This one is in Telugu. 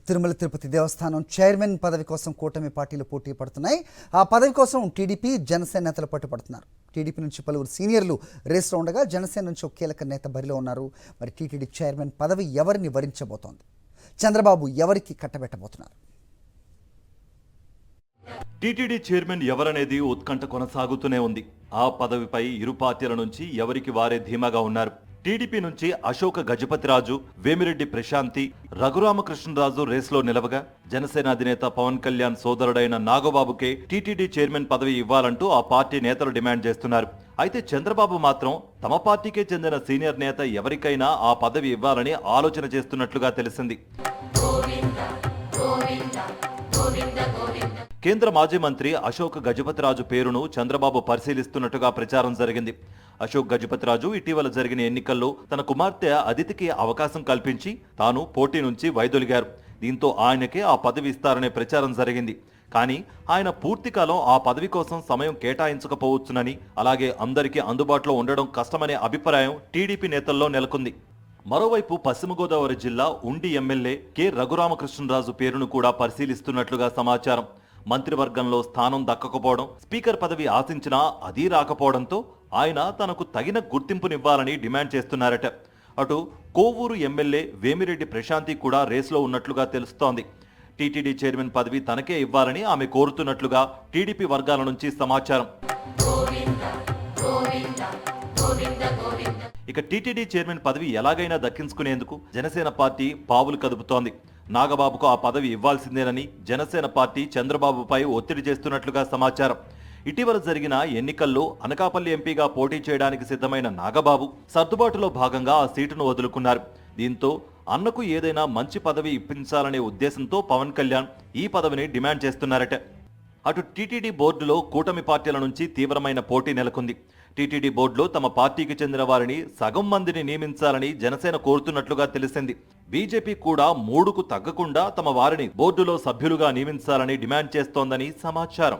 తిరుమల తిరుపతి దేవస్థానం చైర్మన్ పదవి కోసం కూటమి పార్టీలు పోటీ పడుతున్నాయి. ఆ పదవి కోసం టీడీపీ, జనసేన నేతలు పట్టుపడుతున్నారు. టీడీపీ నుంచి పలువురు సీనియర్లు రేసులో ఉండగా జనసేన నుంచి ఒక కీలక నేత బరిలో ఉన్నారు. మరి టీటీడీ చైర్మన్ పదవి ఎవరిని వరించబోతోంది? చంద్రబాబు ఎవరికి కట్టబెట్టబోతున్నారు? టీటీడీ చైర్మన్ ఎవరనేది ఉత్కంఠ కొనసాగుతూనే ఉంది. ఆ పదవిపై ఇరు పార్టీల నుంచి ఎవరికి వారే ధీమాగా ఉన్నారు. టీడీపీ నుంచి అశోక గజపతిరాజు, వేమిరెడ్డి ప్రశాంతి, రఘురామకృష్ణరాజు రేసులో నిలవగా, జనసేన అధినేత పవన్ కళ్యాణ్ సోదరుడైన నాగబాబుకే టీటీడీ చైర్మన్ పదవి ఇవ్వాలంటూ ఆ పార్టీ నేతలు డిమాండ్ చేస్తున్నారు. అయితే చంద్రబాబు మాత్రం తమ పార్టీకే చెందిన సీనియర్ నేత ఎవరికైనా ఆ పదవి ఇవ్వాలని ఆలోచన చేస్తున్నట్లుగా తెలిసింది. కేంద్ర మాజీ మంత్రి అశోక్ గజపతిరాజు పేరును చంద్రబాబు పరిశీలిస్తున్నట్టుగా ప్రచారం జరిగింది. అశోక్ గజపతిరాజు ఇటీవల జరిగిన ఎన్నికల్లో తన కుమార్తె అదితికి అవకాశం కల్పించి తాను పోటీ నుంచి వైదొలిగారు. దీంతో ఆయనకే ఆ పదవి ఇస్తారనే ప్రచారం జరిగింది. కానీ ఆయన పూర్తికాలం ఆ పదవి కోసం సమయం కేటాయించకపోవచ్చునని, అలాగే అందరికీ అందుబాటులో ఉండడం కష్టమనే అభిప్రాయం టీడీపీ నేతల్లో నెలకొంది. మరోవైపు పశ్చిమ గోదావరి జిల్లా ఉండి ఎమ్మెల్యే కె రఘురామకృష్ణరాజు పేరును కూడా పరిశీలిస్తున్నట్లుగా సమాచారం. మంత్రివర్గంలో స్థానం దక్కకపోవడం, స్పీకర్ పదవి ఆశించినా అదీ రాకపోవడంతో ఆయన తనకు తగిన గుర్తింపునివ్వాలని డిమాండ్ చేస్తున్నారట. అటు కోవూరు ఎమ్మెల్యే వేమిరెడ్డి ప్రశాంతి కూడా రేసులో ఉన్నట్లుగా తెలుస్తోంది. టీటీడీ చైర్మన్ పదవి తనకే ఇవ్వాలని ఆమె కోరుతున్నట్లుగా టీడీపీ వర్గాల నుంచి సమాచారం. ఇక టీటీడీ చైర్మన్ పదవి ఎలాగైనా దక్కించుకునేందుకు జనసేన పార్టీ పావులు కదుపుతోంది. నాగబాబుకు ఆ పదవి ఇవ్వాల్సిందేనని జనసేన పార్టీ చంద్రబాబుపై ఒత్తిడి చేస్తున్నట్లుగా సమాచారం. ఇటీవల జరిగిన ఎన్నికల్లో అనకాపల్లి ఎంపీగా పోటీ చేయడానికి సిద్ధమైన నాగబాబు సర్దుబాటులో భాగంగా ఆ సీటును వదులుకున్నారు. దీంతో అన్నకు ఏదైనా మంచి పదవి ఇప్పించాలనే ఉద్దేశంతో పవన్ కళ్యాణ్ ఈ పదవిని డిమాండ్ చేస్తున్నారట. అటు టీటీడీ బోర్డులో కూటమి పార్టీల నుంచి తీవ్రమైన పోటీ నెలకొంది. టీటీడీ బోర్డులో తమ పార్టీకి చెందిన వారిని సగం మందిని నియమించాలని జనసేన కోరుతున్నట్లుగా తెలిసింది. బీజేపీ కూడా 3కు తగ్గకుండా తమ వారిని బోర్డులో సభ్యులుగా నియమించాలని డిమాండ్ చేస్తోందని సమాచారం.